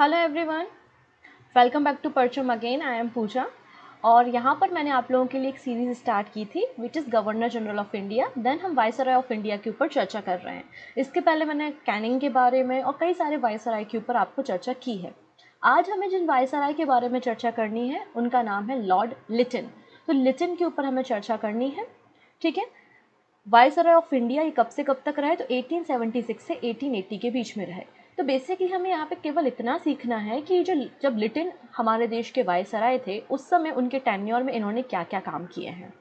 Hello everyone, welcome back to Parcham again. I am Pooja और यहाँ पर मैंने आप लोगों के लिए एक सीरीज़ स्टार्ट की थी which is governor general of India. Then हम वाइसरॉय ऑफ इंडिया के ऊपर चर्चा कर रहे हैं। इसके पहले मैंने कैनिंग के बारे में और कई सारे वाइसरॉय के ऊपर आपको चर्चा की है। आज हमें जिन वाइसरॉय के बारे में चर्चा करनी है उनका नाम है लॉर्ड लिटन। तो लिटन के ऊपर हमें चर्चा करनी है, ठीक है। वाइसरॉय ऑफ इंडिया ये कब से कब तक रहे? तो 1876 से 1880 के बीच में रहे। तो बेसिकली हमें यहाँ पे केवल इतना सीखना है कि जब लिटिन हमारे देश के वाइसरॉय थे उस समय उनके टेन्योर में इन्होंने क्या क्या काम किए हैं,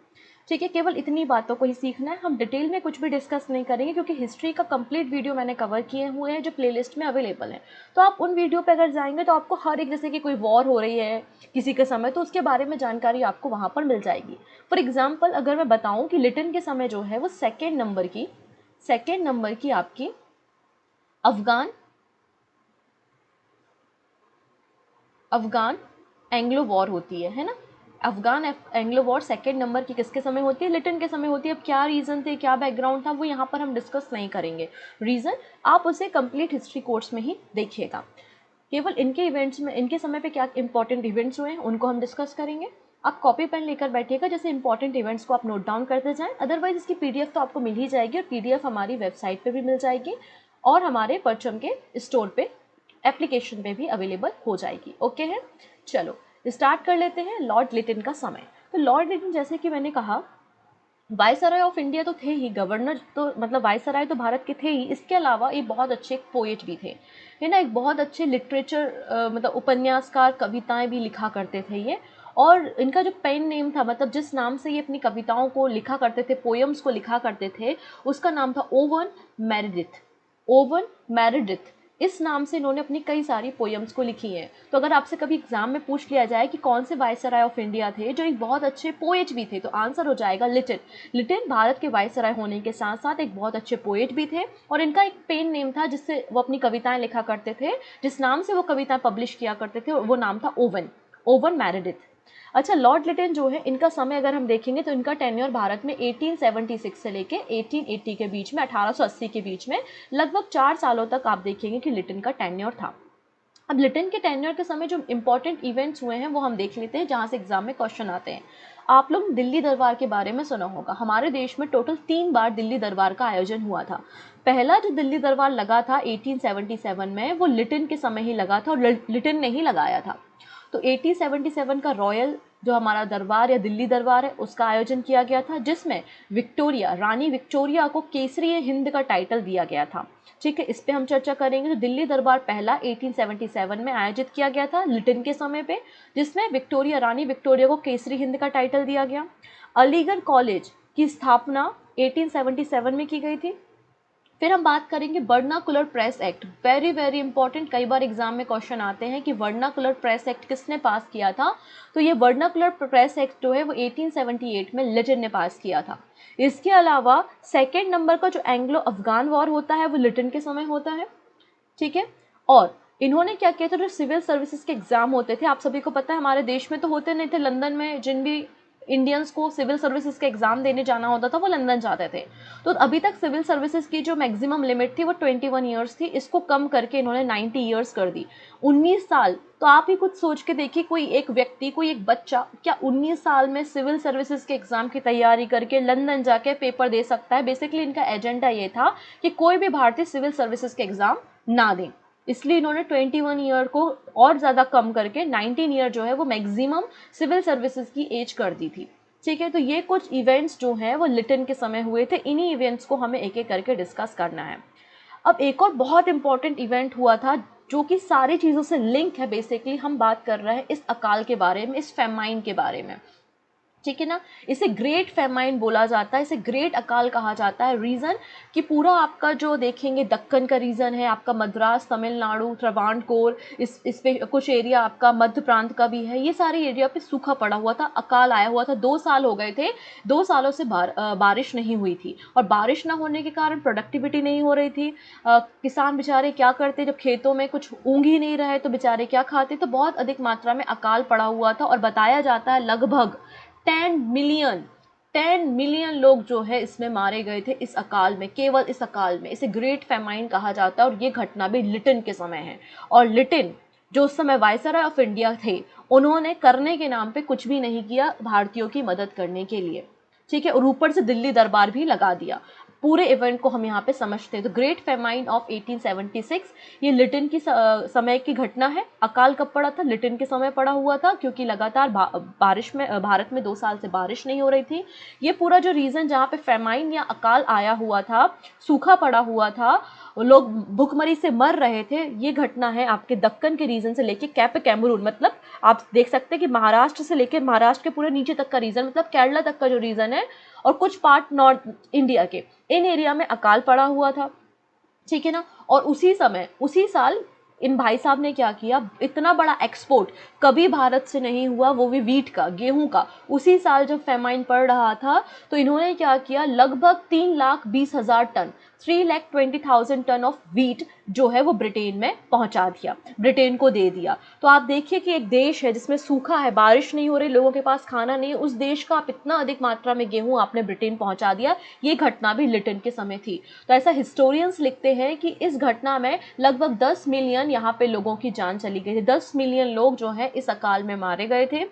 ठीक है। केवल इतनी बातों को ही सीखना है, हम डिटेल में कुछ भी डिस्कस नहीं करेंगे क्योंकि हिस्ट्री का कंप्लीट वीडियो मैंने कवर किए हुए हैं जो प्लेलिस्ट में अवेलेबल है। तो आप उन वीडियो पे अगर जाएंगे तो आपको हर एक, जैसे कि कोई वॉर हो रही है किसी के समय, तो उसके बारे में जानकारी आपको वहाँ पर मिल जाएगी। फॉर एग्जाम्पल अगर मैं बताऊँ कि लिटन के समय जो है वो सेकेंड नंबर की आपकी अफगान एंग्लो वॉर होती है ना। Afghan Anglo war second number की किसके समय होती है? लिटन के समय होती है। अब क्या रीज़न थे, क्या बैकग्राउंड था, वो यहाँ पर हम डिस्कस नहीं करेंगे। रीज़न आप उसे कंप्लीट हिस्ट्री कोर्स में ही देखिएगा। केवल इनके इवेंट्स में, इनके समय पे क्या इंपॉर्टेंट इवेंट्स हुए हैं उनको हम डिस्कस करेंगे। आप कॉपी पेन लेकर बैठिएगा, जैसे इंपॉर्टेंट इवेंट्स को आप नोट डाउन करते जाएं। अदरवाइज इसकी पीडीएफ तो आपको मिल ही जाएगी और पीडीएफ हमारी वेबसाइट पे भी मिल जाएगी और हमारे परचम के स्टोर पे, एप्लीकेशन पे भी अवेलेबल हो जाएगी। ओके है, चलो स्टार्ट कर लेते हैं। लॉर्ड लिटन का समय। तो लॉर्ड लिटन, जैसे कि मैंने कहा, वाइसरॉय ऑफ इंडिया तो थे ही, गवर्नर तो मतलब वाइसरॉय तो भारत के थे ही। इसके अलावा ये बहुत अच्छे पोएट भी थे, है ना। एक बहुत अच्छे लिटरेचर मतलब उपन्यासकार, कविताएं भी लिखा करते थे ये। और इनका जो पेन नेम था, मतलब जिस नाम से ये अपनी कविताओं को लिखा करते थे, पोएम्स को लिखा करते थे, उसका नाम था ओवन मेरेडिथ। ओवन मेरेडिथ, इस नाम से इन्होंने अपनी कई सारी पोएम्स को लिखी हैं। तो अगर आपसे कभी एग्जाम में पूछ लिया जाए कि कौन से वाइसरॉय ऑफ इंडिया थे जो एक बहुत अच्छे पोएट भी थे, तो आंसर हो जाएगा लिटन। लिटन भारत के वाइसरॉय होने के साथ साथ एक बहुत अच्छे पोएट भी थे और इनका एक पेन नेम था जिससे वो अपनी कविताएं लिखा करते थे, जिस नाम से वो कविताएं पब्लिश किया करते थे, वो नाम था ओवन मेरेडिथ। अच्छा, लॉर्ड लिटन जो है, इनका समय अगर हम देखेंगे तो इनका टेन्योर भारत में 1876 से लेके 1880 के बीच में, 1880 के बीच में लगभग 4 सालों तक आप देखेंगे कि लिटन का टेन्योर था। अब लिटन के टेन्योर के समय जो इंपॉर्टेंट इवेंट्स हुए हैं वो हम देख लेते हैं, जहाँ से एग्जाम में क्वेश्चन आते हैं। आप लोग दिल्ली दरबार के बारे में सुना होगा। हमारे देश में टोटल 3 बार दिल्ली दरबार का आयोजन हुआ था। पहला जो दिल्ली दरबार लगा था 1877 में, वो लिटन के समय ही लगा था और लिटन ने ही लगाया था। तो 1877 का रॉयल जो हमारा दरबार या दिल्ली दरबार है उसका आयोजन किया गया था, जिसमें विक्टोरिया, रानी विक्टोरिया को केसरी हिंद का टाइटल दिया गया था, ठीक है। इस पे हम चर्चा करेंगे। तो दिल्ली दरबार पहला 1877 में आयोजित किया गया था लिटन के समय पे, जिसमें विक्टोरिया, रानी विक्टोरिया को केसरी हिंद का टाइटल दिया गया। अलीगढ़ कॉलेज की स्थापना 1877 में की गई थी। फिर हम बात करेंगे vernacular press act. Very very important, कई बार एग्जाम में क्वेश्चन आते हैं कि वर्नाकुलर प्रेस एक्ट किसने पास किया था। तो ये वर्नाकुलर प्रेस एक्ट जो है वो 1878 में लिटन ने पास किया था। इसके अलावा सेकेंड नंबर का जो एंग्लो अफगान वॉर होता है वो लिटन के समय होता है, ठीक है। और इन्होंने क्या किया था, जो सिविल सर्विसेज के एग्जाम होते थे, आप सभी को पता है हमारे देश में तो होते नहीं थे, लंदन में जिन भी इंडियंस को सिविल सर्विसेज के एग्जाम देने जाना होता था वो लंदन जाते थे। तो अभी तक सिविल सर्विसेज की जो मैक्सिमम लिमिट थी वो 21 ईयर्स थी, इसको कम करके इन्होंने 90 ईयर्स कर दी, 19 साल। तो आप ही कुछ सोच के देखिए, कोई एक व्यक्ति, कोई एक बच्चा क्या 19 साल में सिविल सर्विसेज के एग्जाम की तैयारी करके लंदन जाके पेपर दे सकता है? बेसिकली इनका एजेंडा ये था कि कोई भी भारतीय सिविल सर्विसेज के एग्जाम ना दें, इसलिए इन्होंने 21 ईयर को और ज़्यादा कम करके 19 ईयर जो है वो मैक्सिमम सिविल सर्विसेज की एज कर दी थी, ठीक है। तो ये कुछ इवेंट्स जो हैं वो लिटन के समय हुए थे। इन्हीं इवेंट्स को हमें एक एक करके डिस्कस करना है। अब एक और बहुत इंपॉर्टेंट इवेंट हुआ था जो कि सारी चीज़ों से लिंक है। बेसिकली हम बात कर रहे हैं इस अकाल के बारे में, इस फेमाइन के बारे में, ठीक है ना। इसे ग्रेट फेमाइन बोला जाता है, इसे ग्रेट अकाल कहा जाता है। रीज़न कि पूरा आपका जो देखेंगे दक्कन का रीजन है, आपका मद्रास, तमिलनाडु, त्रावणकोर, इस पे कुछ एरिया आपका मध्य प्रांत का भी है, ये सारे एरिया पे सूखा पड़ा हुआ था, अकाल आया हुआ था। 2 साल हो गए थे, 2 सालों से बारिश नहीं हुई थी और बारिश ना होने के कारण प्रोडक्टिविटी नहीं हो रही थी। किसान बेचारे क्या करते, जब खेतों में कुछ ऊँग ही नहीं रहे तो बेचारे क्या खाते। तो बहुत अधिक मात्रा में अकाल पड़ा हुआ था और बताया जाता है लगभग 10 मिलियन लोग जो है इसमें मारे गए थे, इस अकाल में, केवल इस अकाल में। इसे ग्रेट फेमाइन कहा जाता है और ये घटना भी लिटन के समय है। और लिटन जो उस समय वायसराय ऑफ इंडिया थे, उन्होंने करने के नाम पे कुछ भी नहीं किया भारतीयों की मदद करने के लिए, ठीक है। और ऊपर से दिल्ली दरबार भी लगा दिया। पूरे इवेंट को हम यहाँ पे समझते हैं। तो ग्रेट फेमाइन ऑफ 1876 ये लिटन की समय की घटना है। अकाल कब पड़ा था? लिटन के समय पड़ा हुआ था, क्योंकि लगातार बारिश में भारत में 2 साल से बारिश नहीं हो रही थी। ये पूरा जो रीजन जहाँ पे फेमाइन या अकाल आया हुआ था, सूखा पड़ा हुआ था, लोग भूखमरी से मर रहे थे, ये घटना है आपके दक्कन के रीजन से लेके कैप कैमरून, मतलब आप देख सकते हैं कि महाराष्ट्र से लेकर महाराष्ट्र के पूरे नीचे तक का रीजन, मतलब केरला तक का जो रीजन है, और कुछ पार्ट नॉर्थ इंडिया के, इन एरिया में अकाल पड़ा हुआ था, ठीक है ना। और उसी समय उसी साल इन भाई साहब ने क्या किया, इतना बड़ा एक्सपोर्ट कभी भारत से नहीं हुआ, वो भी वीट का, गेहूं का। उसी साल जब फेमाइन पड़ रहा था तो इन्होंने क्या किया, लगभग 3,20,000 टन, 3,20,000 टन ऑफ वीट जो है वो ब्रिटेन में पहुंचा दिया, ब्रिटेन को दे दिया। तो आप देखिए कि एक देश है जिसमें सूखा है, बारिश नहीं हो रही, लोगों के पास खाना नहीं है, उस देश का आप इतना अधिक मात्रा में गेहूं आपने ब्रिटेन पहुंचा दिया। ये घटना भी लिटन के समय थी। तो ऐसा हिस्टोरियंस लिखते हैं कि इस घटना में लगभग 10 मिलियन यहाँ पे लोगों की जान चली गई थी। 10 मिलियन लोग जो है इस अकाल में मारे गए थे,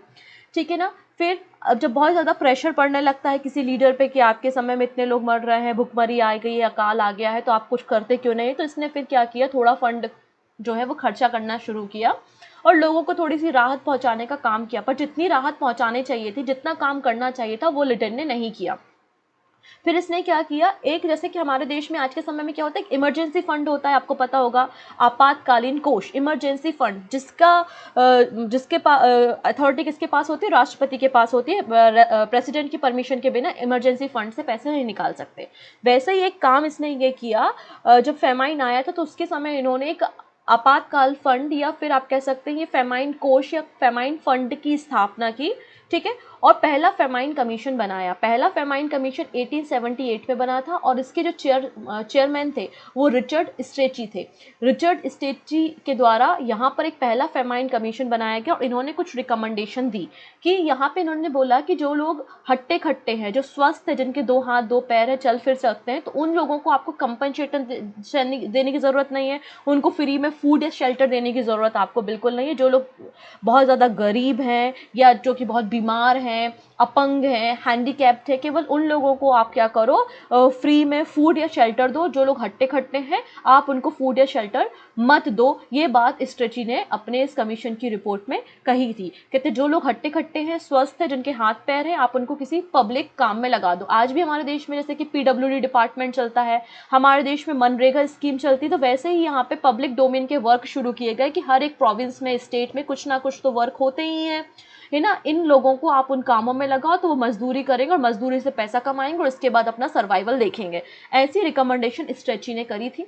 ठीक है ना। फिर अब जब बहुत ज़्यादा प्रेशर पड़ने लगता है किसी लीडर पे कि आपके समय में इतने लोग मर रहे हैं, भुखमरी आ गई है, अकाल आ गया है, तो आप कुछ करते क्यों नहीं, तो इसने फिर क्या किया, थोड़ा फंड जो है वो खर्चा करना शुरू किया और लोगों को थोड़ी सी राहत पहुंचाने का काम किया। पर जितनी राहत पहुंचाने चाहिए थी, जितना काम करना चाहिए था, वो लिटन ने नहीं किया। फिर इसने क्या किया, एक जैसे कि हमारे देश में आज के समय में क्या होता है, इमरजेंसी फंड होता है, आपको पता होगा, आपातकालीन कोष, इमरजेंसी फंड, जिसके अथॉरिटी किसके पास होती है, राष्ट्रपति के पास होती है। प्रेसिडेंट की परमिशन के बिना इमरजेंसी फंड से पैसे नहीं निकाल सकते। वैसे ही एक काम इसने ये किया, जब फेमाइन आया था तो उसके समय इन्होंने एक आपातकाल फंड, या फिर आप कह सकते हैं ये फेमाइन कोष या फेमाइन फंड की स्थापना की, ठीक है। और पहला फेमाइन कमीशन बनाया। पहला फेमाइन कमीशन 1878 में बना था और इसके जो चेयरमैन थे वो रिचर्ड स्ट्रेची थे। रिचर्ड स्ट्रेची के द्वारा यहाँ पर एक पहला फेमाइन कमीशन बनाया गया और इन्होंने कुछ रिकमेंडेशन दी कि यहाँ पे इन्होंने बोला कि जो लोग हट्टे खट्टे हैं, जो स्वस्थ है, जिनके 2 हाथ 2 पैर है, चल फिर सकते हैं, तो उन लोगों को आपको कंपनसेशन देने की ज़रूरत नहीं है, उनको फ्री में फूड या शेल्टर देने की ज़रूरत आपको बिल्कुल नहीं है। जो लोग बहुत ज़्यादा गरीब हैं या जो कि बहुत बीमार हैं, अपंग हैं, हैंडीकैप्ड है, केवल उन लोगों को आप क्या करो, फ्री में फूड या शेल्टर दो। जो लोग हट्टे खट्टे हैं आप उनको फूड या शेल्टर मत दो। ये बात स्ट्रेची ने अपने इस कमीशन की रिपोर्ट में कही थी। कहते जो लोग हट्टे खट्टे हैं, स्वस्थ हैं, जिनके हाथ पैर हैं, आप उनको किसी पब्लिक काम में लगा दो। आज भी हमारे देश में जैसे कि PWD डिपार्टमेंट चलता है, हमारे देश में मनरेगा स्कीम चलती है, तो वैसे ही यहाँ पे पब्लिक डोमेन के वर्क शुरू किए गए कि हर एक प्रोविंस में, स्टेट में कुछ ना कुछ तो वर्क होते ही हैं, है ना। इन लोगों को आप उन कामों में लगाओ तो वो मजदूरी करेंगे और मजदूरी से पैसा कमाएंगे और इसके बाद अपना सर्वाइवल देखेंगे। ऐसी रिकमेंडेशन स्ट्रेची ने करी थी,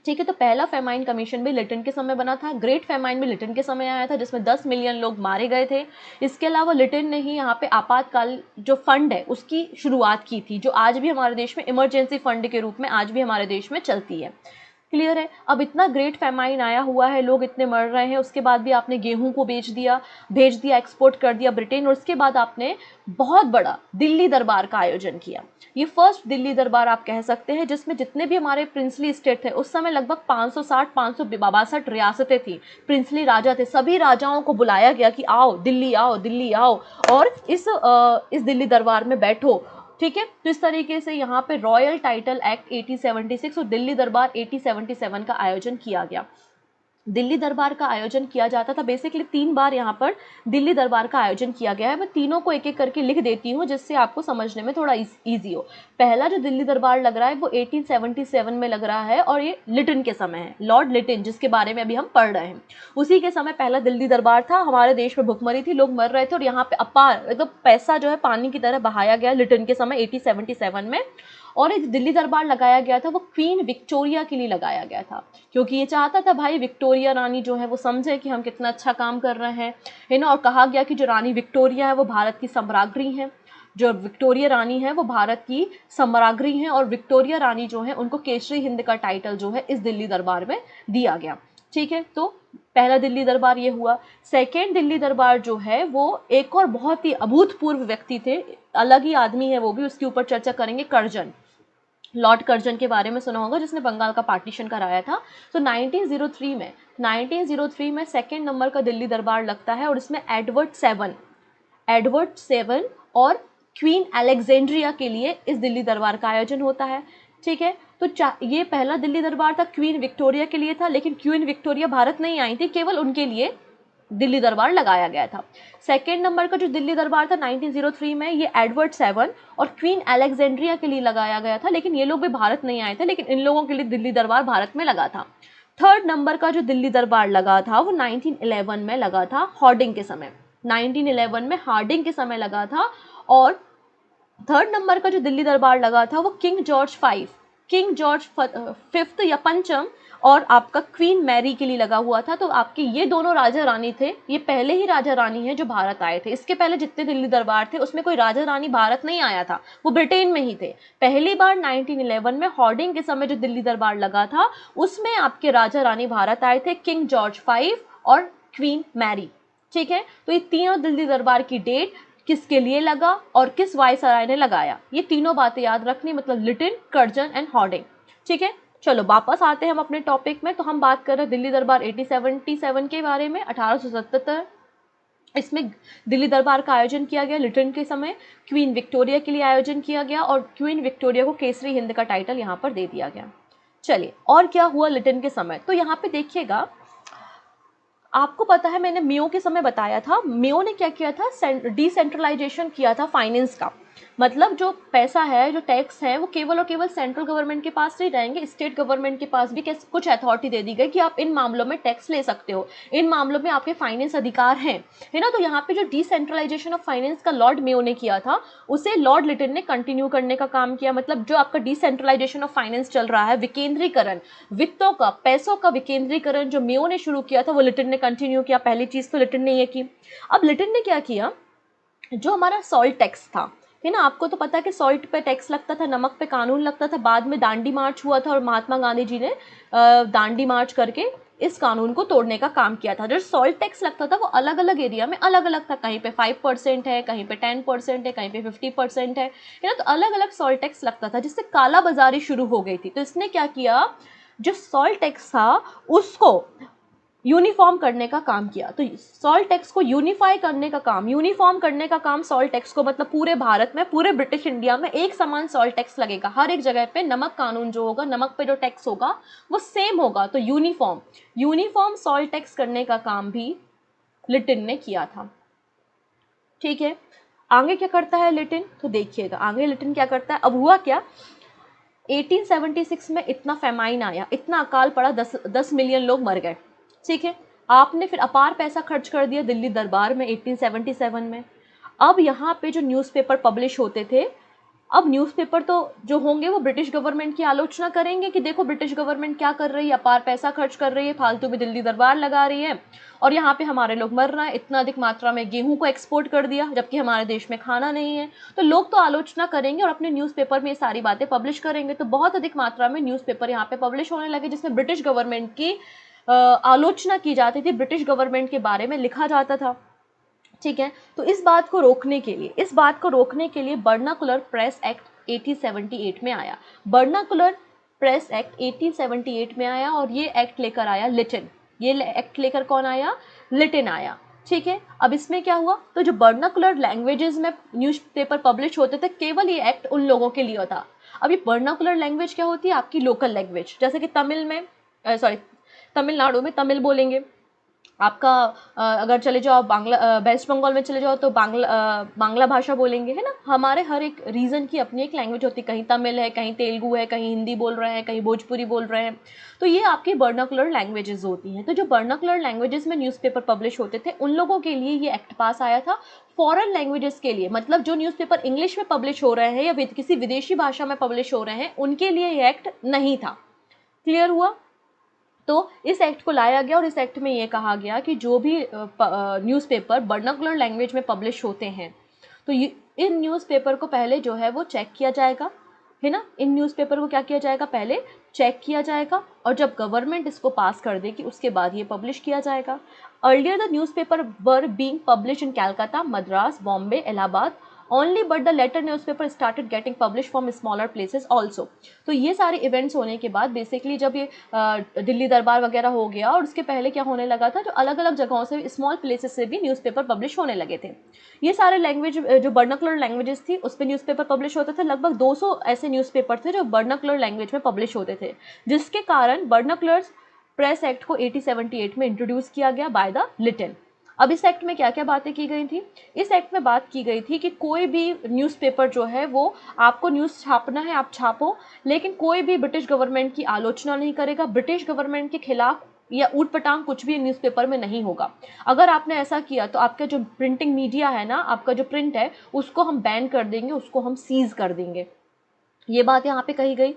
ठीक है। तो पहला फेमाइन कमीशन भी लिटन के समय बना था। ग्रेट फेमाइन भी लिटन के समय आया था जिसमें 10 मिलियन लोग मारे गए थे। इसके अलावा लिटन ने ही यहाँ पे आपातकाल जो फंड है उसकी शुरुआत की थी, जो आज भी हमारे देश में इमरजेंसी फंड के रूप में आज भी हमारे देश में चलती है। क्लियर है। अब इतना ग्रेट फेमाइन आया हुआ है, लोग इतने मर रहे हैं, उसके बाद भी आपने गेहूं को भेज दिया, एक्सपोर्ट कर दिया ब्रिटेन, और उसके बाद आपने बहुत बड़ा दिल्ली दरबार का आयोजन किया। ये फर्स्ट दिल्ली दरबार आप कह सकते हैं जिसमें जितने भी हमारे प्रिंसली स्टेट थे, उस समय लगभग 562 रियासतें थी, प्रिंसली राजा थे, सभी राजाओं को बुलाया गया कि आओ दिल्ली आओ, दिल्ली आओ और इस दिल्ली दरबार में बैठो, ठीक है। तो इस तरीके से यहाँ पे रॉयल टाइटल एक्ट 1876 और दिल्ली दरबार 1877 का आयोजन किया गया। दिल्ली दरबार का आयोजन किया जाता था, बेसिकली 3 बार यहाँ पर दिल्ली दरबार का आयोजन किया गया है। मैं तीनों को एक एक करके लिख देती हूँ जिससे आपको समझने में थोड़ा ईजी हो। पहला जो दिल्ली दरबार लग रहा है वो 1877 में लग रहा है और ये लिटन के समय है, लॉर्ड लिटन जिसके बारे में अभी हम पढ़ रहे हैं, उसी के समय पहला दिल्ली दरबार था। हमारे देश में भुखमरी थी, लोग मर रहे थे और यहाँ पे अपार मतलब पैसा जो है पानी की तरह बहाया गया लिटन के समय 1877 में। और एक दिल्ली दरबार लगाया गया था वो क्वीन विक्टोरिया के लिए लगाया गया था, क्योंकि ये चाहता था भाई विक्टोरिया रानी जो है वो समझे कि हम कितना अच्छा काम कर रहे हैं, है ना। और कहा गया कि जो रानी विक्टोरिया है वो भारत की सम्राज्ञी है, जो विक्टोरिया रानी है वो भारत की सम्राज्ञी है, और विक्टोरिया रानी जो है उनको केसरी हिंद का टाइटल जो है इस दिल्ली दरबार में दिया गया, ठीक है। तो पहला दिल्ली दरबार ये हुआ। सेकेंड दिल्ली दरबार जो है वो एक और बहुत ही अभूतपूर्व व्यक्ति थे, अलग ही आदमी है वो भी, उसके ऊपर चर्चा करेंगे, कर्जन। लॉर्ड कर्जन के बारे में सुना होगा, जिसने बंगाल का पार्टीशन कराया था। तो 1903 में सेकेंड नंबर का दिल्ली दरबार लगता है, और इसमें एडवर्ड 7 और क्वीन अलेक्जेंड्रिया के लिए इस दिल्ली दरबार का आयोजन होता है। ठीक है, तो ये पहला दिल्ली दरबार था क्वीन विक्टोरिया के लिए था, लेकिन क्वीन विक्टोरिया भारत नहीं आई थी, केवल उनके लिए दिल्ली दरबार लगाया गया था। सेकेंड नंबर का जो दिल्ली दरबार था 1903 में, ये एडवर्ड 7 और क्वीन अलेक्जेंड्रिया के लिए लगाया गया था, लेकिन ये लोग भी भारत नहीं आए थे, लेकिन इन लोगों के लिए दिल्ली दरबार भारत में लगा था। थर्ड नंबर का जो दिल्ली दरबार लगा था वो 1911 में लगा था, हार्डिंग के समय। 1911 में हार्डिंग के समय लगा था। और थर्ड नंबर का जो दिल्ली दरबार लगा था वो किंग जॉर्ज फिफ्थ या पंचम और आपका क्वीन मैरी के लिए लगा हुआ था। तो आपके ये दोनों राजा रानी थे, ये पहले ही राजा रानी हैं जो भारत आए थे। इसके पहले जितने दिल्ली दरबार थे उसमें कोई राजा रानी भारत नहीं आया था, वो ब्रिटेन में ही थे। पहली बार 1911 में हार्डिंग के समय जो दिल्ली दरबार लगा था उसमें आपके राजा रानी भारत आए थे, किंग जॉर्ज 5 और क्वीन मैरी। ठीक है, तो ये तीनों दिल्ली दरबार की डेट किसके लिए लगा और किस वायसराय ने लगाया, ये तीनों बातें याद रखनी, मतलब लिटिन, कर्जन एंड हार्डिंग। ठीक है, चलो वापस आते हैं हम अपने टॉपिक में। तो हम बात कर रहे हैं दिल्ली दरबार 1877 के बारे में, 1877। इसमें दिल्ली दरबार का आयोजन किया गया लिटिन के समय, क्वीन विक्टोरिया के लिए आयोजन किया गया, और क्वीन विक्टोरिया को केसरी हिंद का टाइटल यहाँ पर दे दिया गया। चलिए, और क्या हुआ लिटिन के समय, तो यहाँ पे देखिएगा, आपको पता है मैंने मेयो के समय बताया था, मेयो ने क्या किया था, डिसेंट्रलाइजेशन किया था फाइनेंस का। मतलब जो पैसा है, जो टैक्स है, वो केवल और केवल सेंट्रल गवर्नमेंट के पास नहीं रहेंगे, स्टेट गवर्नमेंट के पास भी कुछ अथॉरिटी दे दी गई कि आप इन मामलों में टैक्स ले सकते हो, इन मामलों में आपके फाइनेंस अधिकार हैं, है ना। तो यहाँ पे जो डिसेंट्रलाइजेशन ऑफ फाइनेंस का लॉर्ड मेयो ने किया था, उसे लॉर्ड लिटिन ने कंटिन्यू करने का काम किया। मतलब जो आपका डिसेंट्रलाइजेशन ऑफ फाइनेंस चल रहा है, विकेंद्रीकरण, वित्तों का, पैसों का विकेंद्रीकरण जो मेयो ने शुरू किया था, वो लिटिन ने कंटिन्यू किया। पहली चीज तो लिटिन ने ये की। अब लिटिन ने क्या किया, जो हमारा सॉल्ट टैक्स था, है ना, आपको तो पता है कि सॉल्ट पे टैक्स लगता था, नमक पे कानून लगता था। बाद में दांडी मार्च हुआ था और महात्मा गांधी जी ने दांडी मार्च करके इस कानून को तोड़ने का काम किया था। जो सॉल्ट टैक्स लगता था वो अलग अलग एरिया में अलग अलग था, कहीं पे 5% है, कहीं पे 10% है, कहीं पे 50% है ना। तो अलग अलग सॉल्ट टैक्स लगता था, जिससे काला बाजारी शुरू हो गई थी। तो इसने क्या किया, जो सॉल्ट टैक्स था उसको यूनिफॉर्म करने का काम किया। तो सॉल्ट टैक्स को यूनिफाई करने का काम, यूनिफॉर्म करने का काम सॉल्ट टैक्स को, मतलब पूरे भारत में, पूरे ब्रिटिश इंडिया में एक समान सॉल्ट टैक्स लगेगा। हर एक जगह पे नमक कानून जो होगा, नमक पे जो टैक्स होगा वो सेम होगा। तो यूनिफॉर्म सॉल्ट टैक्स करने का काम भी लिटिन ने किया था। ठीक है, आगे क्या करता है लिटिन, तो देखिएगा आगे लिटिन क्या करता है। अब हुआ क्या, 1876 में इतना फेमाइन आया, इतना अकाल पड़ा, 10 मिलियन लोग मर गए। ठीक है, आपने फिर अपार पैसा खर्च कर दिया दिल्ली दरबार में 1877 में। अब यहाँ पे जो न्यूज़पेपर पब्लिश होते थे, अब न्यूज़पेपर तो जो होंगे वो ब्रिटिश गवर्नमेंट की आलोचना करेंगे कि देखो ब्रिटिश गवर्नमेंट क्या कर रही है, अपार पैसा खर्च कर रही है, फालतू में दिल्ली दरबार लगा रही है, और यहाँ पे हमारे लोग मर रहे हैं, इतना अधिक मात्रा में गेहूं को एक्सपोर्ट कर दिया जबकि हमारे देश में खाना नहीं है। तो लोग तो आलोचना करेंगे और अपने न्यूज़पेपर में ये सारी बातें पब्लिश करेंगे। तो बहुत अधिक मात्रा में न्यूज़पेपर यहाँ पे पब्लिश होने लगे, जिसमें ब्रिटिश गवर्नमेंट की आलोचना की जाती थी, ब्रिटिश गवर्नमेंट के बारे में लिखा जाता था। ठीक है, तो इस बात को रोकने के लिए वर्नाकुलर प्रेस एक्ट 1878 में आया। वर्नाकुलर प्रेस एक्ट 1878 में आया, और ये एक्ट लेकर आया लिटिन। ये एक्ट लेकर कौन आया, लिटिन आया। ठीक है, अब इसमें क्या हुआ, तो जो वर्नाकुलर लैंग्वेजेस में न्यूज़पेपर पब्लिश होते थे, केवल ये एक्ट उन लोगों के लिए होता। अब ये वर्नाकुलर लैंग्वेज क्या होती है, आपकी लोकल लैंग्वेज, जैसे कि तमिलनाडु में तमिल बोलेंगे, आपका अगर चले जाओ वेस्ट बंगाल में चले जाओ तो बांग्ला भाषा बोलेंगे, है ना। हमारे हर एक रीजन की अपनी एक लैंग्वेज होती है, कहीं तमिल है, कहीं तेलुगु है, कहीं हिंदी बोल रहे हैं, कहीं भोजपुरी बोल रहे हैं। तो ये आपकी वर्नाकुलर लैंग्वेजेस होती हैं। तो जो वर्नाकुलर लैंग्वेजेस में न्यूज़पेपर पब्लिश होते थे, उन लोगों के लिए ये एक्ट पास आया था। फॉरेन लैंग्वेजेस के लिए, मतलब जो न्यूज़पेपर इंग्लिश में पब्लिश हो रहे हैं या किसी विदेशी भाषा में पब्लिश हो रहे हैं, उनके लिए ये एक्ट नहीं था। क्लियर हुआ। तो इस एक्ट को लाया गया और इस एक्ट में ये कहा गया कि जो भी न्यूज़पेपर वर्नाकुलर लैंग्वेज में पब्लिश होते हैं, तो इन न्यूज़पेपर को पहले जो है वो चेक किया जाएगा, है ना। इन न्यूज़पेपर को क्या किया जाएगा, पहले चेक किया जाएगा, और जब गवर्नमेंट इसको पास कर देगी उसके बाद ये पब्लिश किया जाएगा। Earlier the newspaper were being publish in Calcutta, Madras, Bombay, Allahabad only but the latter newspaper started getting publish from smaller places also. तो ये सारे इवेंट्स होने के बाद बेसिकली जब ये दिल्ली दरबार वगैरह हो गया, और उसके पहले क्या होने लगा था, जो अलग अलग जगहों से, स्मॉल प्लेसेस से भी न्यूज़पेपर पब्लिश होने लगे थे। ये सारे लैंग्वेज जो वर्नाकुलर लैंग्वेजेस थी उस पर न्यूज़पेपर पब्लिश होते थे। लगभग 200 ऐसे न्यूज़पेपर थे जो वर्नाकुलर लैंग्वेज में पब्लिश होते थे, जिसके कारण वर्नाकुलर प्रेस एक्ट को 1878 में इंट्रोड्यूस किया गया बाय द लिटन। अब इस एक्ट में क्या क्या बातें की गई थी? इस एक्ट में बात की गई थी कि कोई भी न्यूज़पेपर जो है वो, आपको न्यूज़ छापना है आप छापो, लेकिन कोई भी ब्रिटिश गवर्नमेंट की आलोचना नहीं करेगा, ब्रिटिश गवर्नमेंट के खिलाफ या ऊट पटांग कुछ भी न्यूज़पेपर में नहीं होगा। अगर आपने ऐसा किया तो आपका जो प्रिंटिंग मीडिया है ना, आपका जो प्रिंट है, उसको हम बैन कर देंगे, उसको हम सीज कर देंगे। ये बात यहाँ पे कही गई,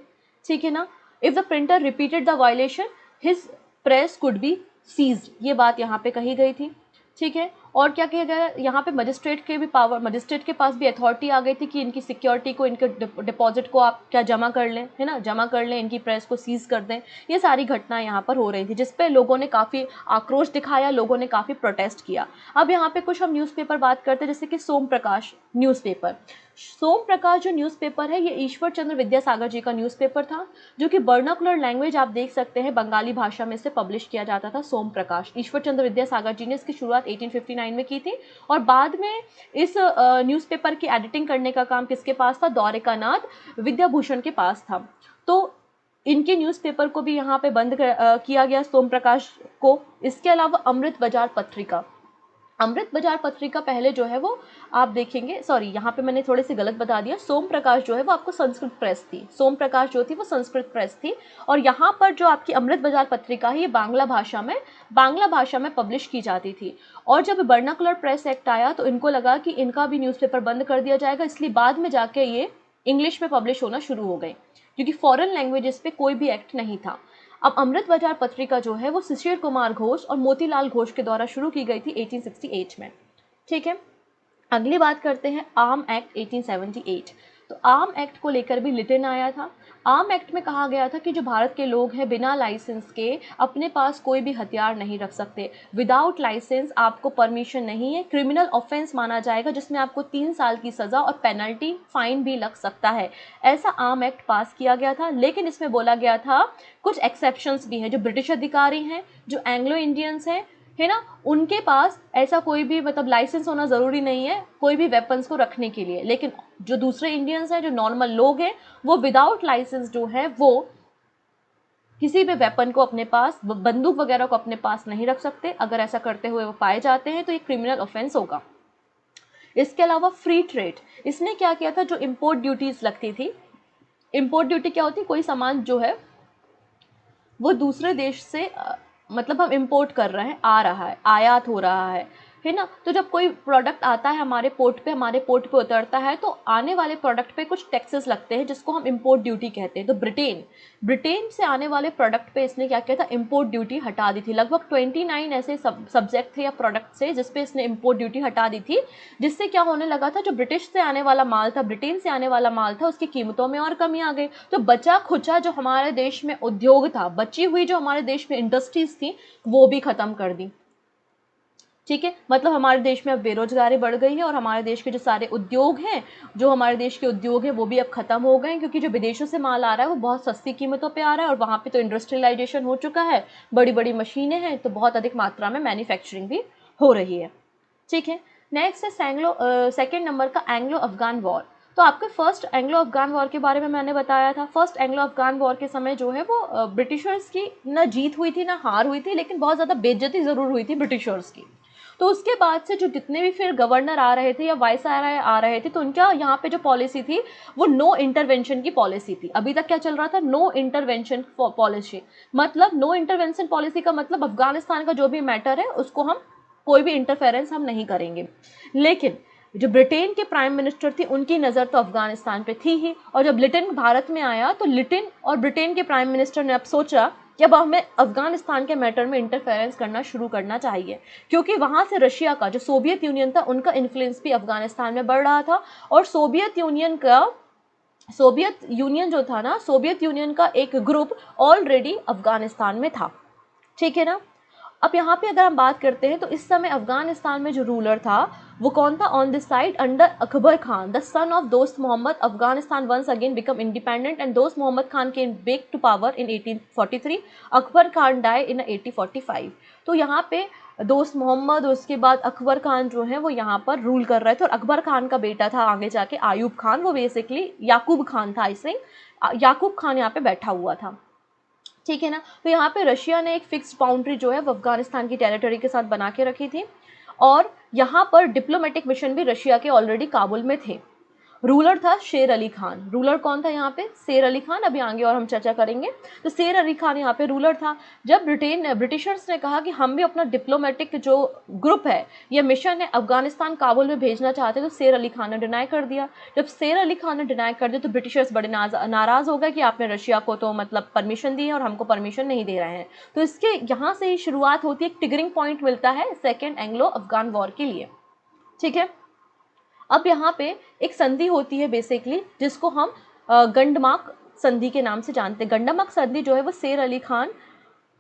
ठीक है ना। If the printer repeated the violation his press could be seized, ये बात यहाँ पे कही गई थी, ठीक है। और क्या किया गया यहाँ पे, मजिस्ट्रेट के भी पावर, मजिस्ट्रेट के पास भी अथॉरिटी आ गई थी कि इनकी सिक्योरिटी को, इनके डिपॉजिट को आप क्या जमा कर लें, है ना, जमा कर लें, इनकी प्रेस को सीज कर दें। ये सारी घटनाएं यहाँ पर हो रही थी, जिसपे लोगों ने काफ़ी आक्रोश दिखाया, लोगों ने काफ़ी प्रोटेस्ट किया। अब यहाँ पे कुछ हम न्यूज़पेपर बात करते हैं, जैसे कि सोम प्रकाश न्यूज़पेपर। सोम प्रकाश जो न्यूज़पेपर है, ये ईश्वर चंद्र विद्यासागर जी का न्यूज़पेपर था, जो कि वर्नाकुलर लैंग्वेज आप देख सकते हैं बंगाली भाषा में से पब्लिश किया जाता था। सोम प्रकाश, ईश्वर चंद्र विद्यासागर जी ने इसकी शुरुआत 1859 में की थी, और बाद में इस न्यूज़पेपर की एडिटिंग करने का काम किसके पास था? द्वारिकानाथ विद्याभूषण के पास था। तो इनके न्यूज़पेपर को भी यहाँ पे बंद किया गया, सोम प्रकाश को। इसके अलावा अमृत बाजार पत्रिका, अमृत बाजार पत्रिका पहले जो है वो आप देखेंगे, सॉरी यहाँ पे मैंने थोड़े से गलत बता दिया, सोम प्रकाश जो है वो आपको संस्कृत प्रेस थी, सोम प्रकाश जो थी वो संस्कृत प्रेस थी, और यहाँ पर जो आपकी अमृत बाजार पत्रिका है ये बांग्ला भाषा में पब्लिश की जाती थी। और जब वर्नाकुलर प्रेस एक्ट आया तो इनको लगा कि इनका भी न्यूज़पेपर बंद कर दिया जाएगा, इसलिए बाद में जाके ये इंग्लिश में पब्लिश होना शुरू हो गए, क्योंकि फॉरेन लैंग्वेजेस पे कोई भी एक्ट नहीं था। अब अमृत बाजार पत्रिका जो है वो शिशिर कुमार घोष और मोतीलाल घोष के द्वारा शुरू की गई थी 1868 में, ठीक है। अगली बात करते हैं आर्म एक्ट 1878। तो आर्म एक्ट को लेकर भी लिटिन आया था। आर्म एक्ट में कहा गया था कि जो भारत के लोग हैं बिना लाइसेंस के अपने पास कोई भी हथियार नहीं रख सकते। विदाउट लाइसेंस आपको परमिशन नहीं है, क्रिमिनल ऑफेंस माना जाएगा, जिसमें आपको 3 साल की सज़ा और पेनल्टी, फाइन भी लग सकता है। ऐसा आर्म एक्ट पास किया गया था, लेकिन इसमें बोला गया था कुछ एक्सेप्शंस भी हैं। जो ब्रिटिश अधिकारी हैं, जो एंग्लो इंडियंस हैं, है ना, उनके पास ऐसा कोई भी मतलब लाइसेंस होना ज़रूरी नहीं है कोई भी वेपन्स को रखने के लिए, लेकिन जो दूसरे इंडियंस हैं, जो नॉर्मल लोग हैं, वो विदाउट लाइसेंस जो है वो किसी भी वेपन को अपने पास, बंदूक वगैरह को अपने पास नहीं रख सकते। अगर ऐसा करते हुए वो पाए जाते हैं तो ये क्रिमिनल ऑफेंस होगा। इसके अलावा फ्री ट्रेड, इसने क्या किया था, जो इम्पोर्ट ड्यूटीज़ लगती थी, इम्पोर्ट ड्यूटी क्या होती है, कोई सामान जो है वो दूसरे देश से मतलब हम इंपोर्ट कर रहे हैं, आ रहा है, आयात हो रहा है ना। तो जब कोई प्रोडक्ट आता है हमारे पोर्ट पे उतरता है, तो आने वाले प्रोडक्ट पे कुछ टैक्सेस लगते हैं, जिसको हम इंपोर्ट ड्यूटी कहते हैं। तो ब्रिटेन से आने वाले प्रोडक्ट पे इसने क्या किया था, इंपोर्ट ड्यूटी हटा दी थी। लगभग 29 ऐसे सब्जेक्ट थे या प्रोडक्ट से जिसपे इसने इंपोर्ट ड्यूटी हटा दी थी, जिससे क्या होने लगा था, जो ब्रिटिश से आने वाला माल था, ब्रिटेन से आने वाला माल था, उसकी कीमतों में और कमी आ गई। तो बचा खुचा जो हमारे देश में उद्योग था, बची हुई जो हमारे देश में इंडस्ट्रीज थी, वो भी खत्म कर दी, ठीक है। मतलब हमारे देश में अब बेरोजगारी बढ़ गई है, और हमारे देश के जो सारे उद्योग हैं, जो हमारे देश के उद्योग हैं, वो भी अब खत्म हो गए, क्योंकि जो विदेशों से माल आ रहा है वो बहुत सस्ती कीमतों पे आ रहा है, और वहाँ पे तो इंडस्ट्रियलाइजेशन हो चुका है, बड़ी बड़ी मशीनें हैं, तो बहुत अधिक मात्रा में मैन्युफैक्चरिंग भी हो रही है, ठीक है। नेक्स्ट है सेकेंड नंबर का एंग्लो अफगान वॉर। तो आपके फर्स्ट एंग्लो अफगान वॉर के बारे में मैंने बताया था। फर्स्ट एंग्लो अफगान वॉर के समय जो है वो ब्रिटिशर्स की न जीत हुई थी ना हार हुई थी, लेकिन बहुत ज़्यादा बेइज्जती ज़रूर हुई थी ब्रिटिशर्स की। तो उसके बाद से जो जितने भी फिर गवर्नर आ रहे थे या वायसराय आ रहे थे, तो उनका यहाँ पे जो पॉलिसी थी वो नो इंटरवेंशन की पॉलिसी थी। अभी तक क्या चल रहा था, नो इंटरवेंशन पॉलिसी। मतलब नो इंटरवेंशन पॉलिसी का मतलब अफगानिस्तान का जो भी मैटर है उसको हम कोई भी इंटरफेरेंस हम नहीं करेंगे। लेकिन जो ब्रिटेन के प्राइम मिनिस्टर थे उनकी नज़र तो अफगानिस्तान पे थी ही, और जब लिटिन भारत में आया तो लिटिन और ब्रिटेन के प्राइम मिनिस्टर ने अब सोचा कि अब हमें अफगानिस्तान के मैटर में इंटरफेरेंस करना शुरू करना चाहिए, क्योंकि वहाँ से रशिया का जो सोवियत यूनियन था उनका इन्फ्लुएंस भी अफगानिस्तान में बढ़ रहा था, और सोवियत यूनियन जो था ना, सोवियत यूनियन का एक ग्रुप ऑलरेडी अफगानिस्तान में था, ठीक है ना। अब यहाँ पे अगर हम बात करते हैं तो इस समय अफगानिस्तान में जो रूलर था वो कौन था? On this side under Akbar Khan, the son of Dost Mohammad, Afghanistan once again become independent and Dost Mohammad Khan came back to power in 1843, Akbar Khan die in 1845। तो यहाँ पे दोस्त मोहम्मद और उसके बाद अकबर खान जो है वो यहाँ पर रूल कर रहे थे, और अकबर खान का बेटा था आगे जाके आयूब खान, वो बेसिकली याकूब खान था, आई थिंक याकूब खान यहाँ पे बैठा हुआ था, ठीक है ना। तो यहाँ पे रशिया ने एक फिक्स्ड बाउंड्री जो है वो अफगानिस्तान की टेरिटरी के साथ बना के रखी थी, और यहाँ पर डिप्लोमेटिक मिशन भी रशिया के ऑलरेडी काबुल में थे। रूलर था शेर अली खान। रूलर कौन था यहाँ पे? शेर अली खान। अभी आगे और हम चर्चा करेंगे। तो शेर अली खान यहाँ पे रूलर था। जब ब्रिटिशर्स ने कहा कि हम भी अपना डिप्लोमेटिक जो ग्रुप है, ये मिशन है, अफगानिस्तान काबुल में भेजना चाहते, तो शेर अली खान ने डिनाई कर दिया। जब शेर अली खान ने डिनाई कर दिया तो ब्रिटिशर्स बड़े नाराज हो गए कि आपने रशिया को तो मतलब परमिशन दी है और हमको परमिशन नहीं दे रहे हैं। तो इसके यहाँ से ही शुरुआत होती है, एक ट्रिगरिंग पॉइंट मिलता है सेकेंड एंग्लो अफगान वॉर के लिए, ठीक है। अब यहाँ पे एक संधि होती है बेसिकली, जिसको हम गंडमाक संधि के नाम से जानते हैं। गंडमाक संधि जो है वो शेर अली खान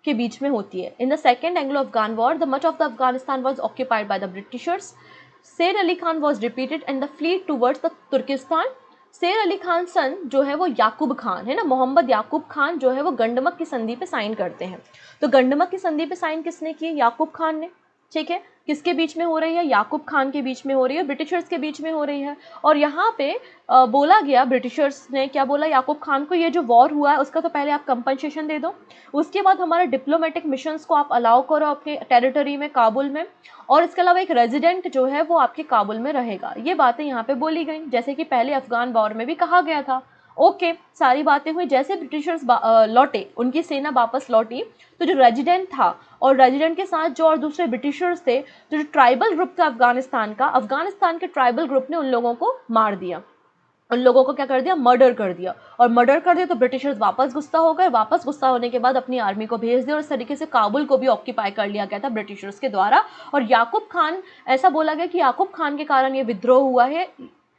के बीच में होती है। In the second Anglo Afghan war the much of the Afghanistan was occupied by the Britishers. Sher Ali Khan was defeated and the fleet towards the Turkistan. Sher Ali Khan सन जो है वो याकूब खान है ना, मोहम्मद याकूब खान जो है वो गंडमक की संधि पे साइन करते हैं। तो गंडमक की संधि पे साइन किसने की? याकूब खान ने, ठीक है। किसके बीच में हो रही है? याकूब खान के बीच में हो रही है, ब्रिटिशर्स के बीच में हो रही है। और यहाँ पे बोला गया, ब्रिटिशर्स ने क्या बोला याकूब खान को, ये जो वॉर हुआ है उसका तो पहले आप कंपनसेशन दे दो, उसके बाद हमारे डिप्लोमेटिक मिशंस को आप अलाउ करो आपके टेरिटरी में, काबुल में, और इसके अलावा एक रेजिडेंट जो है वो आपके काबुल में रहेगा। ये बातें यहाँ पे बोली गई, जैसे कि पहले अफगान वॉर में भी कहा गया था। ओके, सारी बातें हुई। जैसे ब्रिटिशर्स लौटे, उनकी सेना वापस लौटी, तो जो रेजिडेंट था और रेजिडेंट के साथ जो और दूसरे ब्रिटिशर्स थे, जो ट्राइबल ग्रुप था अफगानिस्तान का, अफगानिस्तान के ट्राइबल ग्रुप ने उन लोगों को मार दिया, उन लोगों को क्या कर दिया? मर्डर कर दिया। और मर्डर कर दिया तो ब्रिटिशर्स वापस गुस्सा हो गए। वापस गुस्सा होने के बाद अपनी आर्मी को भेज दिया और इस तरीके से काबुल को भी ऑक्यूपाई कर लिया गया था ब्रिटिशर्स के द्वारा। और याकूब खान, ऐसा बोला गया कि याकूब खान के कारण ये विद्रोह हुआ है,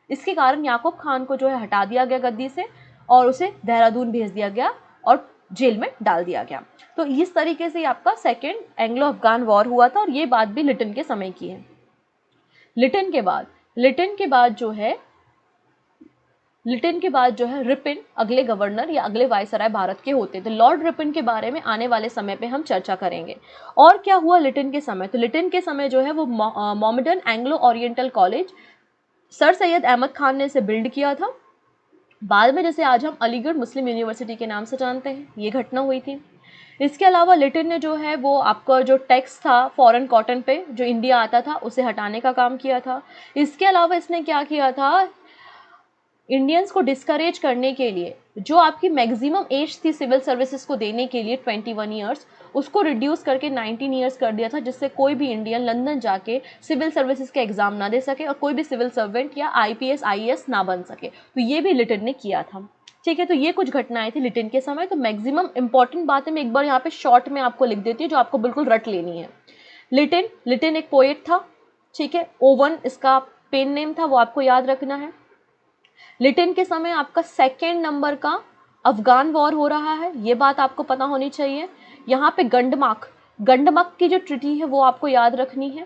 इसके कारण याकूब खान को जो है हटा दिया गया गद्दी से और उसे देहरादून भेज दिया गया और जेल में डाल दिया गया। तो इस तरीके से आपका सेकेंड एंग्लो अफगान वॉर हुआ था, और ये बात भी लिटन के समय की है। लिटन के बाद जो है रिपिन अगले गवर्नर या अगले वायसराय भारत के होते थे। लॉर्ड रिपिन के बारे में आने वाले समय पे हम चर्चा करेंगे। और क्या हुआ लिटन के समय? तो लिटन के समय जो है वो Mohammedan Anglo Oriental college sir Syed Ahmed Khan ने इसे बिल्ड किया था। बाद में जैसे आज हम अलीगढ़ मुस्लिम यूनिवर्सिटी के नाम से जानते हैं, ये घटना हुई थी। इसके अलावा लिटन ने जो है वो आपका जो टैक्स था फॉरेन कॉटन पे जो इंडिया आता था उसे हटाने का काम किया था। इसके अलावा इसने क्या किया था? इंडियंस को डिस्करेज करने के लिए जो आपकी मैक्सिमम एज थी सिविल सर्विसेज को देने के लिए 21 ईयर्स, उसको रिड्यूस करके 19 ईयर्स कर दिया था, जिससे कोई भी इंडियन लंदन जाके सिविल सर्विसेज का एग्जाम ना दे सके और कोई भी सिविल सर्वेंट या IPS IAS ना बन सके। तो ये भी लिटन ने किया था, ठीक है। तो ये कुछ घटनाएं थी लिटन के समय। तो मैक्सिमम इंपॉर्टेंट बातें मैं एक बार यहाँ पे शॉर्ट में आपको लिख देती हूँ, जो आपको बिल्कुल रट लेनी है। लिटन एक पोएट था, ठीक है। ओवन इसका पेन नेम था, वो आपको याद रखना है। लिटन के समय आपका सेकेंड नंबर का अफगान वॉर हो रहा है, ये बात आपको पता होनी चाहिए। यहाँ पे गंडमक की जो ट्रिटी है वो आपको याद रखनी है।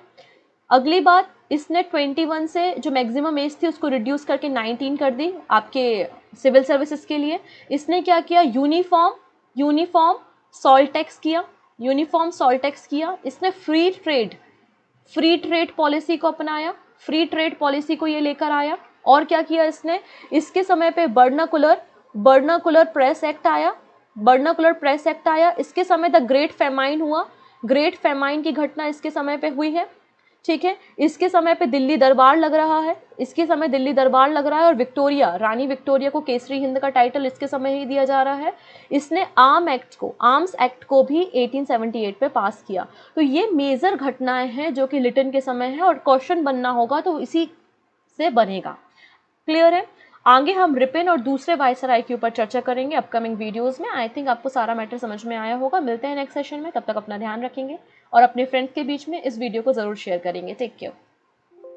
अगली बात, इसने 21 से जो मैक्सिमम एज थी उसको रिड्यूस करके 19 कर दी आपके सिविल सर्विसेज के लिए। इसने क्या किया? यूनिफॉर्म सॉल्ट टैक्स किया। इसने फ्री ट्रेड पॉलिसी को अपनाया, फ्री ट्रेड पॉलिसी को ये लेकर आया। और क्या किया इसने? इसके समय पे बर्नाकुलर प्रेस एक्ट आया। इसके समय द ग्रेट फेमाइन हुआ, ग्रेट फेमाइन की घटना इसके समय पे हुई है, ठीक है। इसके समय पे दिल्ली दरबार लग रहा है, और रानी विक्टोरिया को केसरी हिंद का टाइटल इसके समय ही दिया जा रहा है। इसने आर्म्स एक्ट को भी 1878 पे पास किया। तो ये मेजर घटनाएं हैं जो कि लिटन के समय है, और क्वेश्चन बनना होगा तो इसी से बनेगा। क्लियर है? आगे हम रिपिन और दूसरे वायसराय के ऊपर चर्चा करेंगे अपकमिंग वीडियोस में। आई थिंक आपको सारा मैटर समझ में आया होगा। मिलते हैं नेक्स्ट सेशन में, तब तक अपना ध्यान रखेंगे और अपने फ्रेंड्स के बीच में इस वीडियो को जरूर शेयर करेंगे। Take care.